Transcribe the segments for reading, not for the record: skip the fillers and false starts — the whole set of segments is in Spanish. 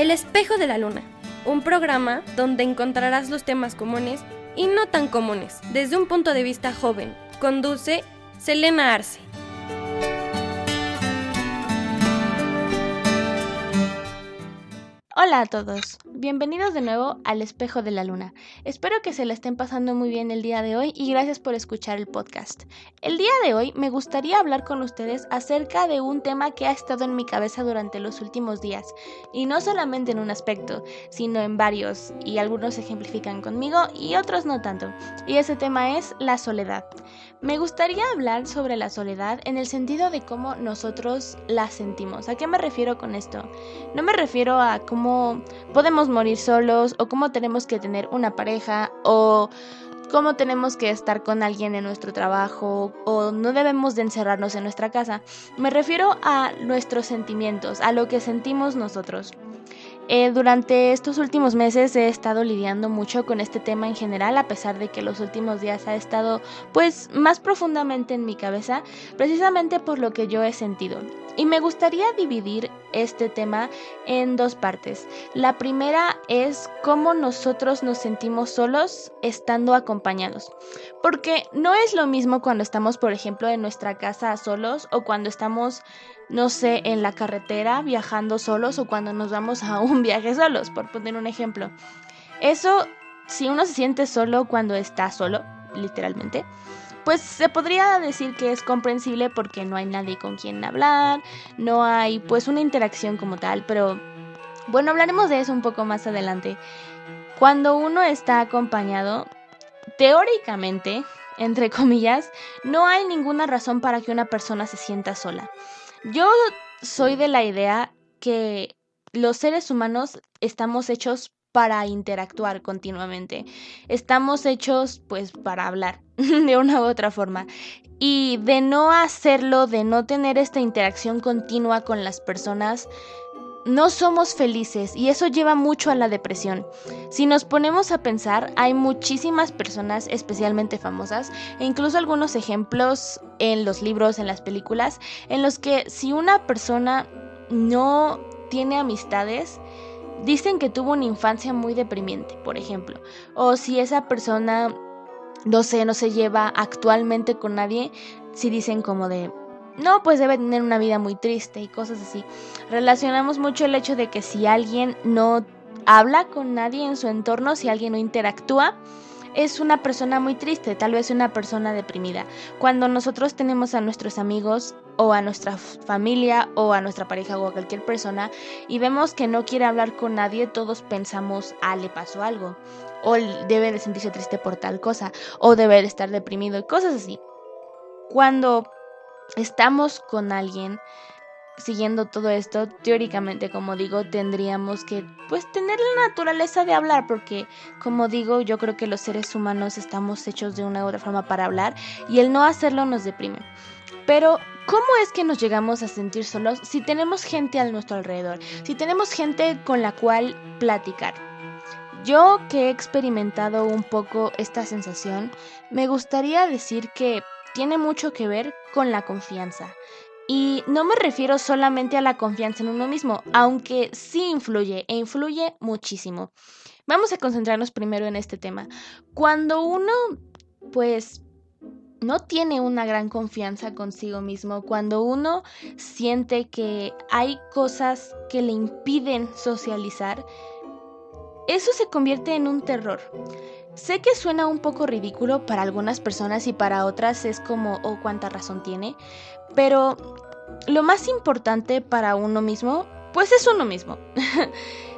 El espejo de la luna, un programa donde encontrarás los temas comunes y no tan comunes, desde un punto de vista joven. Conduce Selena Arce. Hola a todos, bienvenidos de nuevo al Espejo de la Luna. Espero que se la estén pasando muy bien el día de hoy y gracias por escuchar el podcast. El día de hoy me gustaría hablar con ustedes acerca de un tema que ha estado en mi cabeza durante los últimos días, y no solamente en un aspecto, sino en varios, y algunos ejemplifican conmigo y otros no tanto, y ese tema es la soledad. Me gustaría hablar sobre la soledad en el sentido de cómo nosotros la sentimos. ¿A qué me refiero con esto? No me refiero a cómo podemos morir solos o cómo tenemos que tener una pareja o cómo tenemos que estar con alguien en nuestro trabajo o no debemos de encerrarnos en nuestra casa. Me refiero a nuestros sentimientos, a lo que sentimos nosotros. Durante estos últimos meses he estado lidiando mucho con este tema en general, a pesar de que los últimos días ha estado pues más profundamente en mi cabeza, precisamente por lo que yo he sentido. Y me gustaría dividir este tema en dos partes. La primera es cómo nosotros nos sentimos solos estando acompañados. Porque no es lo mismo cuando estamos, por ejemplo, en nuestra casa solos o cuando estamos, no sé, en la carretera viajando solos o cuando nos vamos a un viaje solos, por poner un ejemplo. Eso, si uno se siente solo cuando está solo, literalmente, pues se podría decir que es comprensible porque no hay nadie con quien hablar, no hay pues una interacción como tal, pero bueno, hablaremos de eso un poco más adelante. Cuando uno está acompañado, teóricamente, entre comillas, no hay ninguna razón para que una persona se sienta sola. Yo soy de la idea que los seres humanos estamos hechos para interactuar continuamente. Estamos hechos pues para hablar de una u otra forma. Y de no hacerlo, de no tener esta interacción continua con las personas, no somos felices y eso lleva mucho a la depresión. Si nos ponemos a pensar, hay muchísimas personas, especialmente famosas, e incluso algunos ejemplos en los libros, en las películas, en los que si una persona no tiene amistades, dicen que tuvo una infancia muy deprimente, por ejemplo. O si esa persona, no sé, no se lleva actualmente con nadie, si dicen como de no, pues debe tener una vida muy triste y cosas así. Relacionamos mucho el hecho de que si alguien no habla con nadie en su entorno, si alguien no interactúa, es una persona muy triste, tal vez una persona deprimida. Cuando nosotros tenemos a nuestros amigos o a nuestra familia o a nuestra pareja o a cualquier persona y vemos que no quiere hablar con nadie, todos pensamos, le pasó algo, o debe de sentirse triste por tal cosa, o debe de estar deprimido y cosas así. Cuando estamos con alguien, siguiendo todo esto, teóricamente, como digo, tendríamos que pues tener la naturaleza de hablar, porque como digo, yo creo que los seres humanos estamos hechos de una u otra forma para hablar y el no hacerlo nos deprime. Pero ¿cómo es que nos llegamos a sentir solos si tenemos gente a nuestro alrededor? Si tenemos gente con la cual platicar. Yo que he experimentado un poco esta sensación, me gustaría decir que tiene mucho que ver con la confianza. Y no me refiero solamente a la confianza en uno mismo, aunque sí influye e influye muchísimo. Vamos a concentrarnos primero en este tema. Cuando uno, pues, no tiene una gran confianza consigo mismo, cuando uno siente que hay cosas que le impiden socializar, eso se convierte en un terror. Sé que suena un poco ridículo para algunas personas y para otras es como, oh, cuánta razón tiene, pero lo más importante para uno mismo, pues es uno mismo.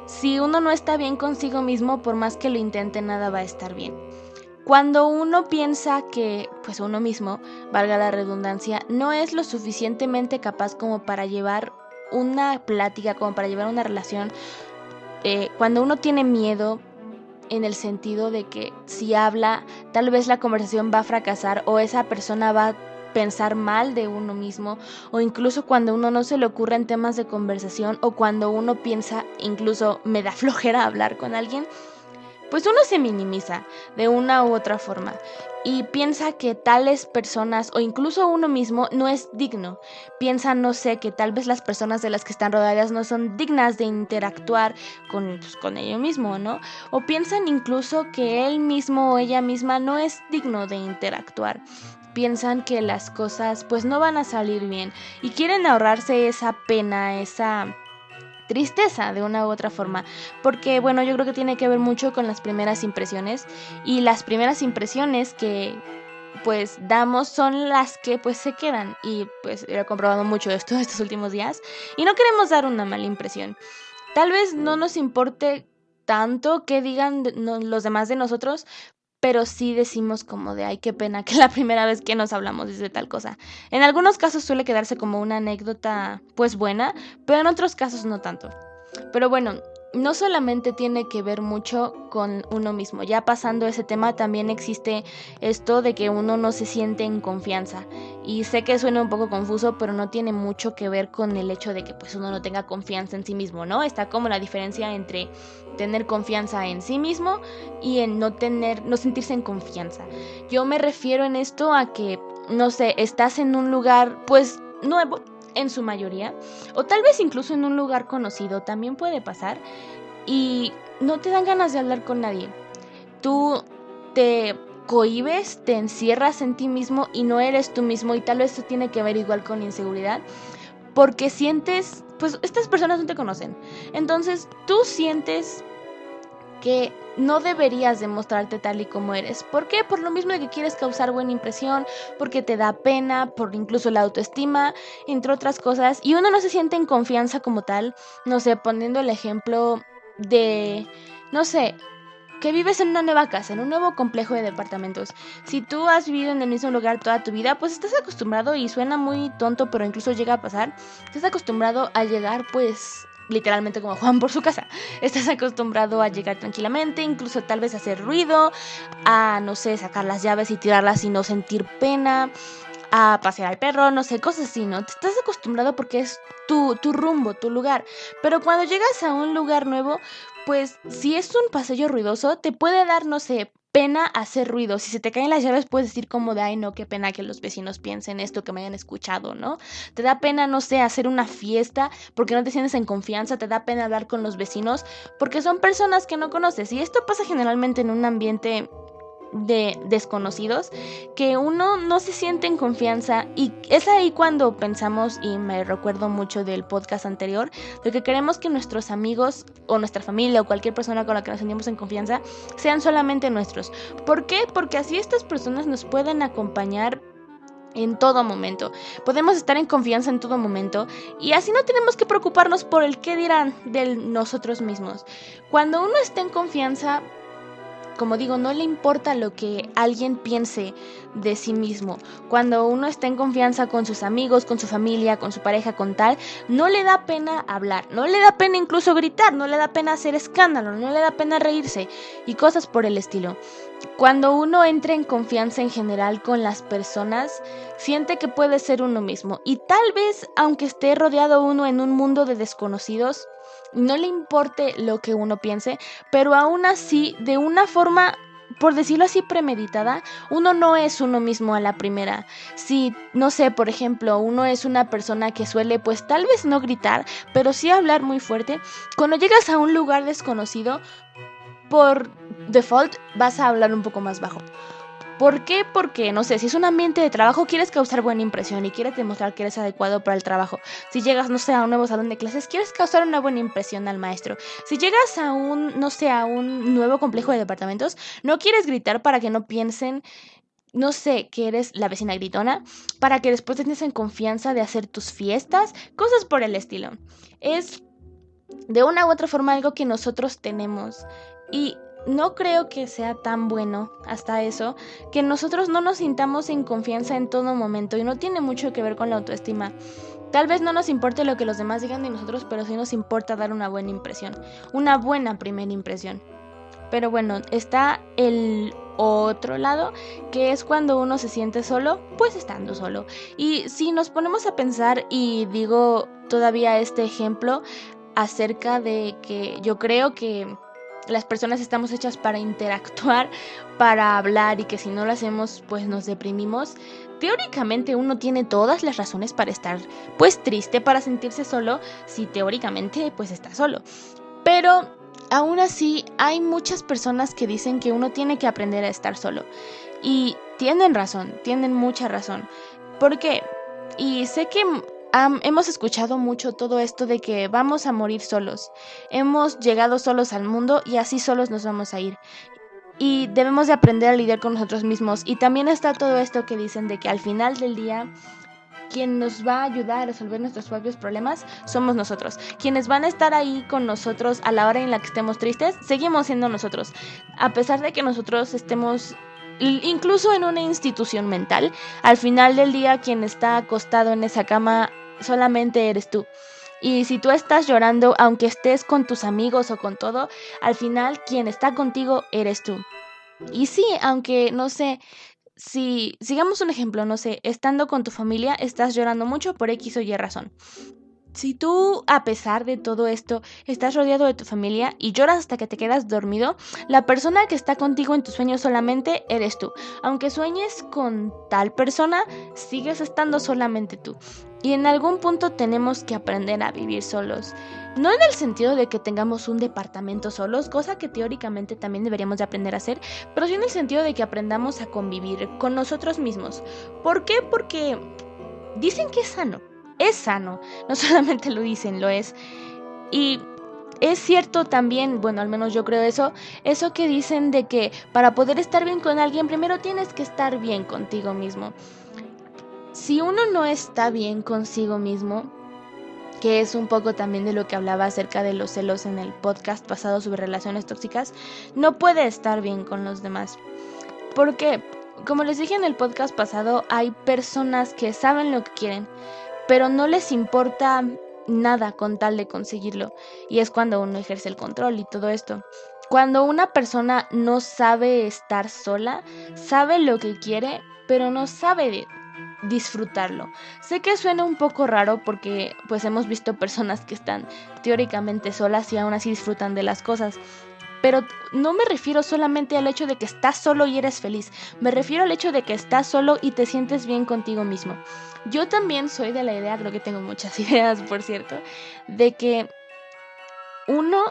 Si uno no está bien consigo mismo, por más que lo intente, nada va a estar bien. Cuando uno piensa que, pues uno mismo, valga la redundancia, no es lo suficientemente capaz como para llevar una plática, como para llevar una relación, cuando uno tiene miedo en el sentido de que si habla, tal vez la conversación va a fracasar o esa persona va a pensar mal de uno mismo, o incluso cuando uno no se le ocurren temas de conversación o cuando uno piensa, incluso me da flojera hablar con alguien, pues uno se minimiza de una u otra forma y piensa que tales personas o incluso uno mismo no es digno. Piensa, no sé, que tal vez las personas de las que están rodeadas no son dignas de interactuar con ello mismo, ¿no? O piensan incluso que él mismo o ella misma no es digno de interactuar. Piensan que las cosas pues no van a salir bien y quieren ahorrarse esa pena, esa tristeza de una u otra forma, porque bueno, yo creo que tiene que ver mucho con las primeras impresiones, y las primeras impresiones que pues damos son las que pues se quedan, y pues he comprobado mucho esto estos últimos días y no queremos dar una mala impresión. Tal vez no nos importe tanto qué digan los demás de nosotros, pero sí decimos como de ay, qué pena que la primera vez que nos hablamos dice tal cosa. En algunos casos suele quedarse como una anécdota pues buena, pero en otros casos no tanto. Pero bueno, no solamente tiene que ver mucho con uno mismo. Ya pasando ese tema, también existe esto de que uno no se siente en confianza. Y sé que suena un poco confuso, pero no tiene mucho que ver con el hecho de que pues uno no tenga confianza en sí mismo, ¿no? Está como la diferencia entre tener confianza en sí mismo y en no sentirse en confianza. Yo me refiero en esto a que, no sé, estás en un lugar pues nuevo, en su mayoría, o tal vez incluso en un lugar conocido, también puede pasar, y no te dan ganas de hablar con nadie. Tú te cohibes, te encierras en ti mismo y no eres tú mismo, y tal vez esto tiene que ver igual con inseguridad, porque sientes, pues estas personas no te conocen, entonces tú sientes que no deberías demostrarte tal y como eres. ¿Por qué? Por lo mismo de que quieres causar buena impresión, porque te da pena, por incluso la autoestima, entre otras cosas, y uno no se siente en confianza como tal. No sé, poniendo el ejemplo de, no sé, que vives en una nueva casa, en un nuevo complejo de departamentos. Si tú has vivido en el mismo lugar toda tu vida, pues estás acostumbrado, y suena muy tonto, pero incluso llega a pasar, estás acostumbrado a llegar pues literalmente como Juan por su casa. Estás acostumbrado a llegar tranquilamente, incluso tal vez a hacer ruido, a no sé, sacar las llaves y tirarlas y no sentir pena, a pasear al perro, no sé, cosas así, ¿no? Te estás acostumbrado porque es tu rumbo, tu lugar. Pero cuando llegas a un lugar nuevo, pues si es un pasillo ruidoso, te puede dar, no sé, pena hacer ruido. Si se te caen las llaves, puedes decir como de, ay, no, qué pena que los vecinos piensen esto, que me hayan escuchado, ¿no? Te da pena, no sé, hacer una fiesta porque no te sientes en confianza, te da pena hablar con los vecinos porque son personas que no conoces. Y esto pasa generalmente en un ambiente de desconocidos, que uno no se siente en confianza, y es ahí cuando pensamos, y me recuerdo mucho del podcast anterior, de que queremos que nuestros amigos o nuestra familia o cualquier persona con la que nos sentimos en confianza sean solamente nuestros. ¿Por qué? Porque así estas personas nos pueden acompañar en todo momento. Podemos estar en confianza en todo momento y así no tenemos que preocuparnos por el qué dirán de nosotros mismos. Cuando uno está en confianza, como digo, no le importa lo que alguien piense de sí mismo. Cuando uno está en confianza con sus amigos, con su familia, con su pareja, con tal, no le da pena hablar, no le da pena incluso gritar, no le da pena hacer escándalo, no le da pena reírse y cosas por el estilo. Cuando uno entra en confianza en general con las personas, siente que puede ser uno mismo, y tal vez, aunque esté rodeado uno en un mundo de desconocidos, no le importe lo que uno piense, pero aún así, de una forma, por decirlo así, premeditada, uno no es uno mismo a la primera. Si, no sé, por ejemplo, uno es una persona que suele, pues tal vez no gritar, pero sí hablar muy fuerte, cuando llegas a un lugar desconocido, por default vas a hablar un poco más bajo. ¿Por qué? Porque, no sé, si es un ambiente de trabajo, quieres causar buena impresión y quieres demostrar que eres adecuado para el trabajo. Si llegas, no sé, a un nuevo salón de clases, quieres causar una buena impresión al maestro. Si llegas a no sé, a un nuevo complejo de departamentos, no quieres gritar para que no piensen, no sé, que eres la vecina gritona, para que después tengas en confianza de hacer tus fiestas, cosas por el estilo. Es de una u otra forma algo que nosotros tenemos, y no creo que sea tan bueno hasta eso, que nosotros no nos sintamos en confianza en todo momento, y no tiene mucho que ver con la autoestima. Tal vez no nos importe lo que los demás digan de nosotros, pero sí nos importa dar una buena impresión, una buena primera impresión. Pero bueno, está el otro lado, que es cuando uno se siente solo, pues estando solo. Y si nos ponemos a pensar, y digo todavía este ejemplo acerca de que yo creo que las personas estamos hechas para interactuar, para hablar y que si no lo hacemos pues nos deprimimos. Teóricamente uno tiene todas las razones para estar pues triste, para sentirse solo, si teóricamente pues está solo. Pero aún así hay muchas personas que dicen que uno tiene que aprender a estar solo. Y tienen razón, tienen mucha razón. ¿Por qué? Y sé que hemos escuchado mucho todo esto de que vamos a morir solos. Hemos llegado solos al mundo y así solos nos vamos a ir. Y debemos de aprender a lidiar con nosotros mismos. Y también está todo esto que dicen de que al final del día, quien nos va a ayudar a resolver nuestros propios problemas somos nosotros. Quienes van a estar ahí con nosotros a la hora en la que estemos tristes, seguimos siendo nosotros. A pesar de que nosotros estemos incluso en una institución mental, al final del día quien está acostado en esa cama solamente eres tú. Y si tú estás llorando, aunque estés con tus amigos o con todo, al final quien está contigo eres tú. Y sí, aunque no sé, si sigamos un ejemplo, no sé, estando con tu familia, estás llorando mucho por X o Y razón. Si tú, a pesar de todo esto, estás rodeado de tu familia y lloras hasta que te quedas dormido, la persona que está contigo en tus sueños solamente eres tú. Aunque sueñes con tal persona, sigues estando solamente tú. Y en algún punto tenemos que aprender a vivir solos. No en el sentido de que tengamos un departamento solos, cosa que teóricamente también deberíamos de aprender a hacer, pero sí en el sentido de que aprendamos a convivir con nosotros mismos. ¿Por qué? Porque dicen que es sano. Es sano, no solamente lo dicen, lo es. Y es cierto también, bueno, al menos yo creo eso que dicen de que para poder estar bien con alguien, primero tienes que estar bien contigo mismo. Si uno no está bien consigo mismo, que es un poco también de lo que hablaba acerca de los celos en el podcast pasado sobre relaciones tóxicas, no puede estar bien con los demás. ¿Por qué? Como les dije en el podcast pasado, hay personas que saben lo que quieren, pero no les importa nada con tal de conseguirlo. Y es cuando uno ejerce el control y todo esto. Cuando una persona no sabe estar sola, sabe lo que quiere, pero no sabe disfrutarlo. Sé que suena un poco raro porque pues hemos visto personas que están teóricamente solas y aún así disfrutan de las cosas. Pero no me refiero solamente al hecho de que estás solo y eres feliz. Me refiero al hecho de que estás solo y te sientes bien contigo mismo. Yo también soy de la idea, creo que tengo muchas ideas, por cierto, de que uno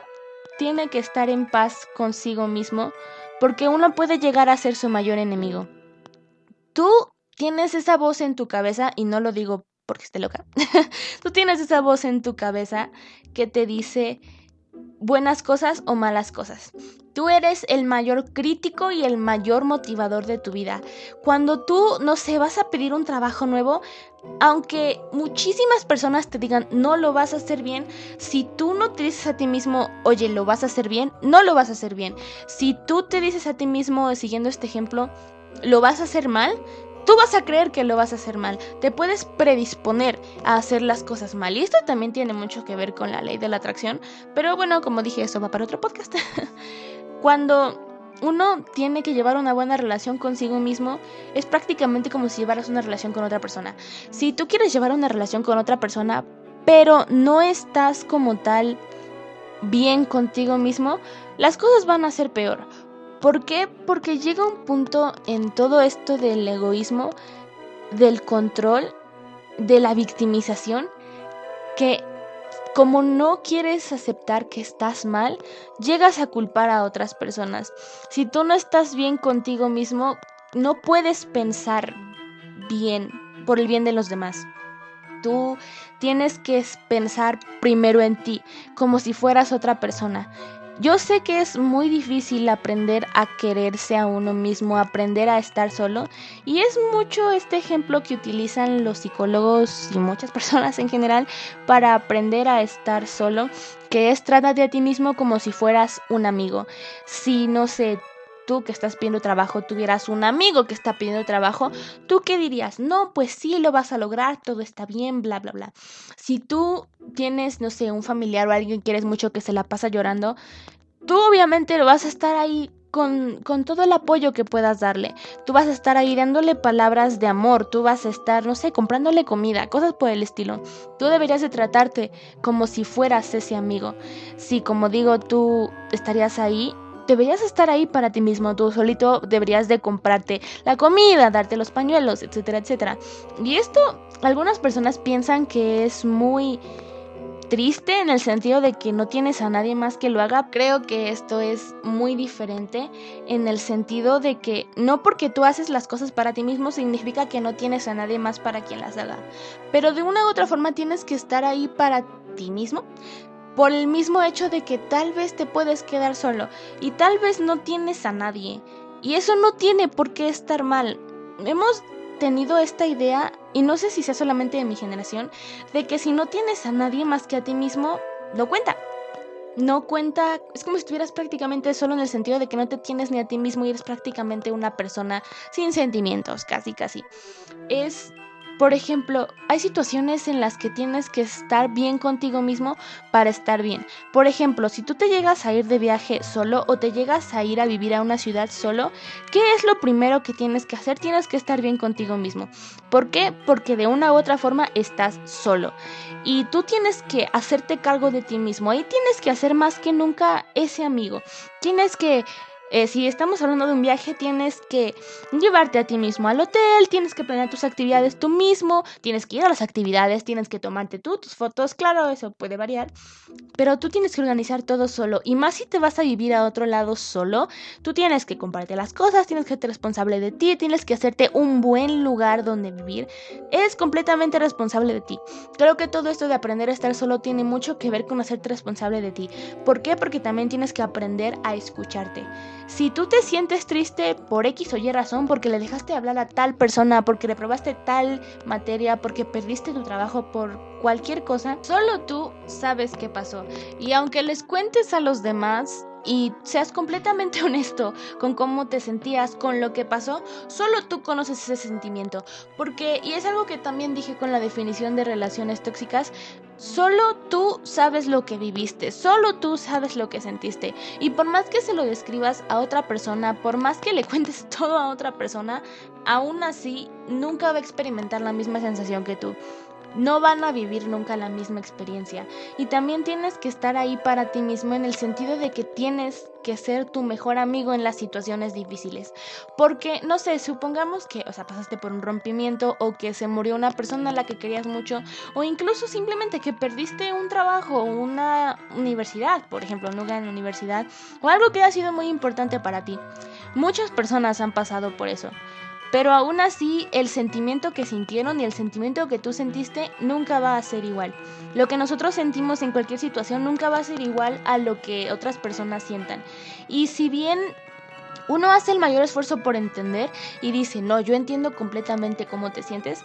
tiene que estar en paz consigo mismo porque uno puede llegar a ser su mayor enemigo. Tú tienes esa voz en tu cabeza, y no lo digo porque esté loca. Tú tienes esa voz en tu cabeza que te dice buenas cosas o malas cosas. Tú eres el mayor crítico y el mayor motivador de tu vida. Cuando tú, no sé, vas a pedir un trabajo nuevo, aunque muchísimas personas te digan no lo vas a hacer bien, si tú no te dices a ti mismo, oye, lo vas a hacer bien, no lo vas a hacer bien. Si tú te dices a ti mismo, siguiendo este ejemplo, lo vas a hacer mal, tú vas a creer que lo vas a hacer mal. Te puedes predisponer a hacer las cosas mal. Y esto también tiene mucho que ver con la ley de la atracción. Pero bueno, como dije, eso va para otro podcast. Cuando uno tiene que llevar una buena relación consigo mismo, es prácticamente como si llevaras una relación con otra persona. Si tú quieres llevar una relación con otra persona, pero no estás como tal bien contigo mismo, las cosas van a ser peor. ¿Por qué? Porque llega un punto en todo esto del egoísmo, del control, de la victimización, que como no quieres aceptar que estás mal, llegas a culpar a otras personas. Si tú no estás bien contigo mismo, no puedes pensar bien por el bien de los demás. Tú tienes que pensar primero en ti, como si fueras otra persona. Yo sé que es muy difícil aprender a quererse a uno mismo, aprender a estar solo, y es mucho este ejemplo que utilizan los psicólogos y muchas personas en general para aprender a estar solo, que es trátate a ti mismo como si fueras un amigo. Si, no sé, tú que estás pidiendo trabajo tuvieras un amigo que está pidiendo trabajo, ¿tú qué dirías? No, pues sí, lo vas a lograr, todo está bien, bla, bla, bla. Si tú tienes, no sé, un familiar o alguien que quieres mucho que se la pasa llorando, tú obviamente lo vas a estar ahí con todo el apoyo que puedas darle. Tú vas a estar ahí dándole palabras de amor, tú vas a estar, no sé, comprándole comida, cosas por el estilo. Tú deberías de tratarte como si fueras ese amigo. Si, como digo, tú estarías ahí, deberías estar ahí para ti mismo. Tú solito deberías de comprarte la comida, darte los pañuelos, etcétera, etcétera. Y esto, algunas personas piensan que es muy triste en el sentido de que no tienes a nadie más que lo haga. Creo que esto es muy diferente en el sentido de que no porque tú haces las cosas para ti mismo significa que no tienes a nadie más para quien las haga. Pero de una u otra forma tienes que estar ahí para ti mismo. Por el mismo hecho de que tal vez te puedes quedar solo y tal vez no tienes a nadie. Y eso no tiene por qué estar mal. Hemos tenido esta idea, y no sé si sea solamente de mi generación, de que si no tienes a nadie más que a ti mismo, no cuenta. No cuenta, es como si estuvieras prácticamente solo en el sentido de que no te tienes ni a ti mismo y eres prácticamente una persona sin sentimientos, casi. Por ejemplo, hay situaciones en las que tienes que estar bien contigo mismo para estar bien. Por ejemplo, si tú te llegas a ir de viaje solo o te llegas a ir a vivir a una ciudad solo, ¿qué es lo primero que tienes que hacer? Tienes que estar bien contigo mismo. ¿Por qué? Porque de una u otra forma estás solo. Y tú tienes que hacerte cargo de ti mismo. Ahí tienes que hacer más que nunca ese amigo. Tienes que... si estamos hablando de un viaje, tienes que llevarte a ti mismo al hotel, tienes que planear tus actividades tú mismo, tienes que ir a las actividades, tienes que tomarte tú tus fotos, claro, eso puede variar, pero tú tienes que organizar todo solo, y más si te vas a vivir a otro lado solo, tú tienes que comprarte las cosas, tienes que ser responsable de ti, tienes que hacerte un buen lugar donde vivir, eres completamente responsable de ti. Creo que todo esto de aprender a estar solo tiene mucho que ver con hacerte responsable de ti. ¿Por qué? Porque también tienes que aprender a escucharte. Si tú te sientes triste por X o Y razón, porque le dejaste hablar a tal persona, porque reprobaste tal materia, porque perdiste tu trabajo, por cualquier cosa, solo tú sabes qué pasó. Y aunque les cuentes a los demás y seas completamente honesto con cómo te sentías, con lo que pasó, solo tú conoces ese sentimiento. Porque, y es algo que también dije con la definición de relaciones tóxicas, solo tú sabes lo que viviste, solo tú sabes lo que sentiste. Y por más que se lo describas a otra persona, por más que le cuentes todo a otra persona, aún así nunca va a experimentar la misma sensación que tú. No van a vivir nunca la misma experiencia. Y también tienes que estar ahí para ti mismo en el sentido de que tienes que ser tu mejor amigo en las situaciones difíciles. Porque, no sé, supongamos que, pasaste por un rompimiento o que se murió una persona a la que querías mucho, o incluso simplemente que perdiste un trabajo o una universidad, por ejemplo, un lugar en la universidad, o algo que ha sido muy importante para ti. Muchas personas han pasado por eso. Pero aún así, el sentimiento que sintieron y el sentimiento que tú sentiste nunca va a ser igual. Lo que nosotros sentimos en cualquier situación nunca va a ser igual a lo que otras personas sientan. Y si bien uno hace el mayor esfuerzo por entender y dice, no, yo entiendo completamente cómo te sientes,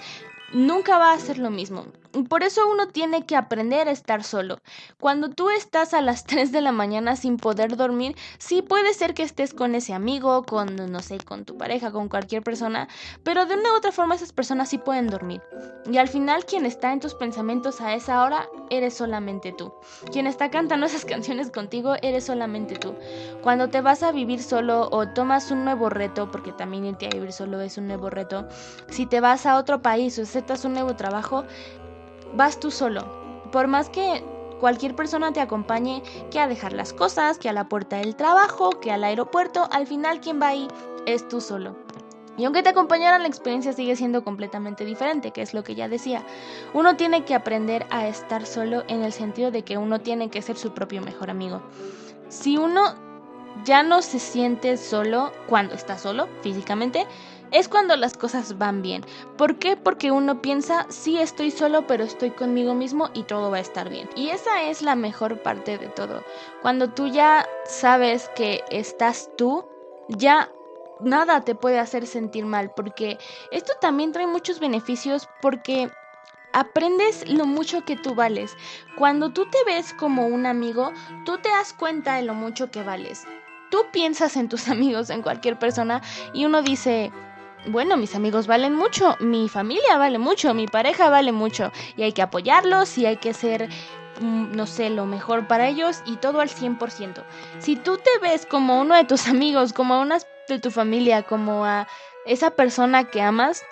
nunca va a ser lo mismo. Por eso uno tiene que aprender a estar solo. Cuando tú estás a las 3 de la mañana sin poder dormir, sí puede ser que estés con ese amigo, con, no sé, con tu pareja, con cualquier persona, pero de una u otra forma esas personas sí pueden dormir. Y al final quien está en tus pensamientos a esa hora eres solamente tú. Quien está cantando esas canciones contigo eres solamente tú. Cuando te vas a vivir solo o tomas un nuevo reto, porque también irte a vivir solo es un nuevo reto, si te vas a otro país o aceptas un nuevo trabajo, vas tú solo. Por más que cualquier persona te acompañe, que a dejar las cosas, que a la puerta del trabajo, que al aeropuerto, al final quien va ahí es tú solo. Y aunque te acompañaran, la experiencia sigue siendo completamente diferente, que es lo que ya decía. Uno tiene que aprender a estar solo en el sentido de que uno tiene que ser su propio mejor amigo. Si uno ya no se siente solo cuando está solo físicamente, es cuando las cosas van bien. ¿Por qué? Porque uno piensa, sí estoy solo, pero estoy conmigo mismo y todo va a estar bien. Y esa es la mejor parte de todo. Cuando tú ya sabes que estás tú, ya nada te puede hacer sentir mal, porque esto también trae muchos beneficios, porque aprendes lo mucho que tú vales. Cuando tú te ves como un amigo, tú te das cuenta de lo mucho que vales. Tú piensas en tus amigos, en cualquier persona, y uno dice, bueno, mis amigos valen mucho, mi familia vale mucho, mi pareja vale mucho, y hay que apoyarlos y hay que ser no sé, lo mejor para ellos y todo al 100%. Si tú te ves como uno de tus amigos, como a una de tu familia, como a esa persona que amas,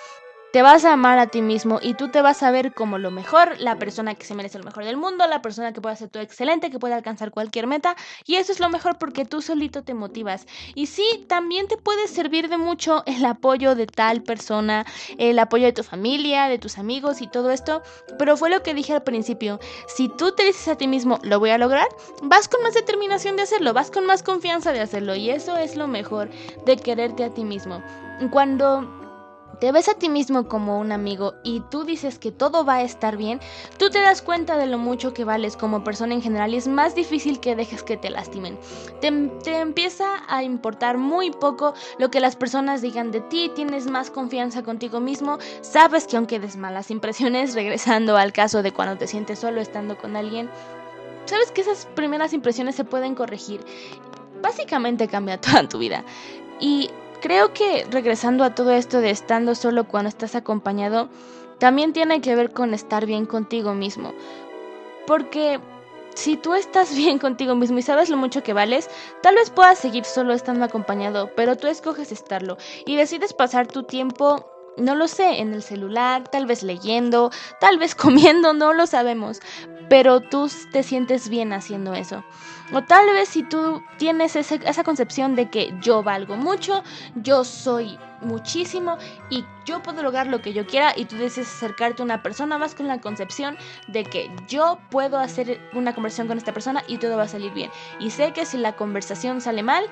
te vas a amar a ti mismo y tú te vas a ver como lo mejor, la persona que se merece lo mejor del mundo, la persona que puede hacer todo excelente, que puede alcanzar cualquier meta, y eso es lo mejor porque tú solito te motivas. Y sí, también te puede servir de mucho el apoyo de tal persona, el apoyo de tu familia, de tus amigos y todo esto, pero fue lo que dije al principio, si tú te dices a ti mismo, lo voy a lograr, vas con más determinación de hacerlo, vas con más confianza de hacerlo, y eso es lo mejor de quererte a ti mismo. Cuando te ves a ti mismo como un amigo y tú dices que todo va a estar bien, tú te das cuenta de lo mucho que vales como persona en general y es más difícil que dejes que te lastimen. Te empieza a importar muy poco lo que las personas digan de ti, tienes más confianza contigo mismo, sabes que aunque des malas impresiones, regresando al caso de cuando te sientes solo estando con alguien, sabes que esas primeras impresiones se pueden corregir. Básicamente cambia toda tu vida. Y creo que regresando a todo esto de estando solo cuando estás acompañado, también tiene que ver con estar bien contigo mismo. Porque si tú estás bien contigo mismo y sabes lo mucho que vales, tal vez puedas seguir solo estando acompañado, pero tú escoges estarlo y decides pasar tu tiempo, no lo sé, en el celular, tal vez leyendo, tal vez comiendo, no lo sabemos, pero tú te sientes bien haciendo eso. O tal vez si tú tienes esa concepción de que yo valgo mucho, yo soy muchísimo y yo puedo lograr lo que yo quiera y tú decides acercarte a una persona, vas con la concepción de que yo puedo hacer una conversación con esta persona y todo va a salir bien. Y sé que si la conversación sale mal,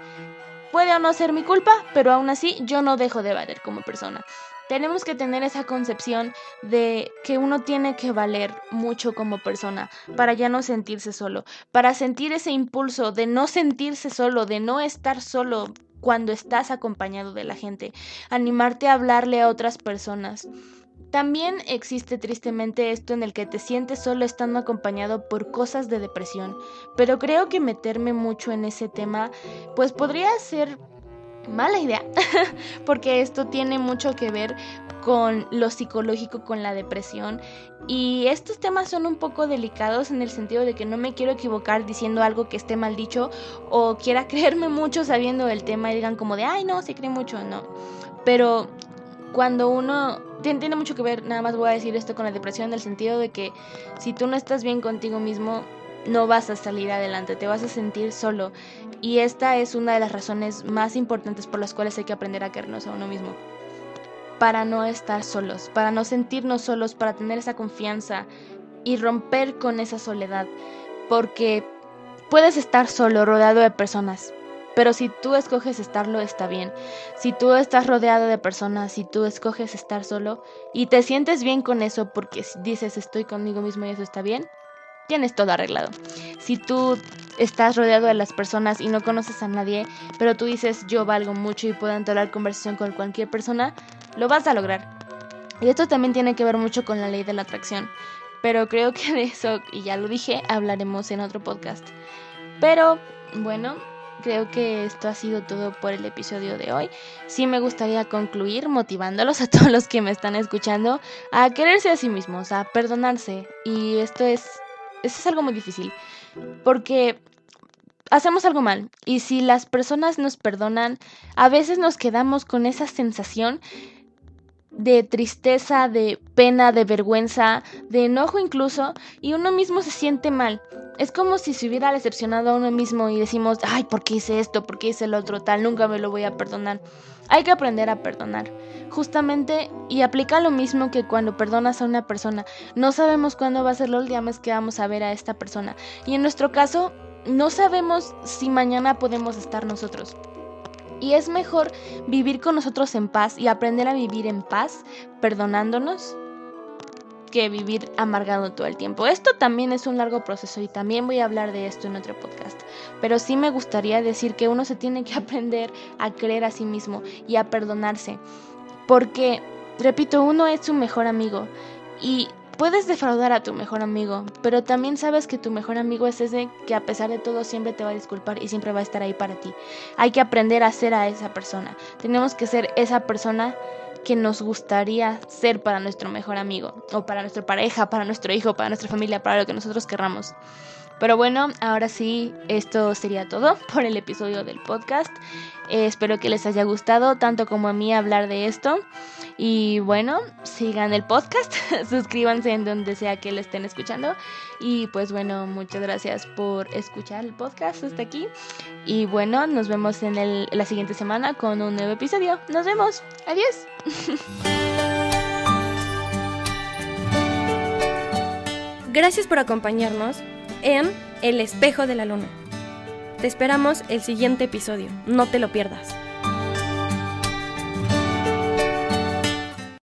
puede o no ser mi culpa, pero aún así yo no dejo de valer como persona. Tenemos que tener esa concepción de que uno tiene que valer mucho como persona para ya no sentirse solo, para sentir ese impulso de no sentirse solo, de no estar solo cuando estás acompañado de la gente, animarte a hablarle a otras personas. También existe tristemente esto en el que te sientes solo estando acompañado por cosas de depresión, pero creo que meterme mucho en ese tema pues podría ser mala idea, porque esto tiene mucho que ver con lo psicológico, con la depresión, y estos temas son un poco delicados en el sentido de que no me quiero equivocar diciendo algo que esté mal dicho o quiera creerme mucho sabiendo el tema y digan como de, ay no, se cree mucho, no, pero cuando uno tiene mucho que ver, nada más voy a decir esto con la depresión, en el sentido de que si tú no estás bien contigo mismo, no vas a salir adelante, te vas a sentir solo. Y esta es una de las razones más importantes por las cuales hay que aprender a querernos a uno mismo. Para no estar solos, para no sentirnos solos, para tener esa confianza y romper con esa soledad. Porque puedes estar solo, rodeado de personas, pero si tú escoges estarlo, está bien. Si tú estás rodeado de personas, si tú escoges estar solo y te sientes bien con eso porque dices estoy conmigo mismo y eso está bien, tienes todo arreglado. Si tú estás rodeado de las personas y no conoces a nadie, pero tú dices yo valgo mucho y puedo entablar conversación con cualquier persona, lo vas a lograr. Y esto también tiene que ver mucho con la ley de la atracción, pero creo que de eso, y ya lo dije, hablaremos en otro podcast. Pero bueno, creo que esto ha sido todo por el episodio de hoy. Sí me gustaría concluir motivándolos a todos los que me están escuchando a quererse a sí mismos, a perdonarse. Y esto es algo muy difícil, porque hacemos algo mal y si las personas nos perdonan, a veces nos quedamos con esa sensación de tristeza, de pena, de vergüenza, de enojo incluso, y uno mismo se siente mal. Es como si se hubiera decepcionado a uno mismo y decimos, ay, ¿por qué hice esto? ¿Por qué hice lo otro? Tal, nunca me lo voy a perdonar. Hay que aprender a perdonar, justamente, y aplica lo mismo que cuando perdonas a una persona. No sabemos cuándo va a ser la última vez que vamos a ver a esta persona, y en nuestro caso, no sabemos si mañana podemos estar nosotros. Y es mejor vivir con nosotros en paz y aprender a vivir en paz, perdonándonos, que vivir amargado todo el tiempo. Esto también es un largo proceso y también voy a hablar de esto en otro podcast. Pero sí me gustaría decir que uno se tiene que aprender a creer a sí mismo y a perdonarse. Porque, repito, uno es su mejor amigo y puedes defraudar a tu mejor amigo, pero también sabes que tu mejor amigo es ese que a pesar de todo siempre te va a disculpar y siempre va a estar ahí para ti. Hay que aprender a ser a esa persona. Tenemos que ser esa persona que nos gustaría ser para nuestro mejor amigo, o para nuestra pareja, para nuestro hijo, para nuestra familia, para lo que nosotros querramos. Pero bueno, ahora sí, esto sería todo por el episodio del podcast. Espero que les haya gustado tanto como a mí hablar de esto. Y bueno, sigan el podcast, suscríbanse en donde sea que lo estén escuchando. Y pues bueno, muchas gracias por escuchar el podcast hasta aquí. Y bueno, nos vemos en la siguiente semana con un nuevo episodio. Nos vemos. Adiós. Gracias por acompañarnos en El Espejo de la Luna. Te esperamos el siguiente episodio. No te lo pierdas.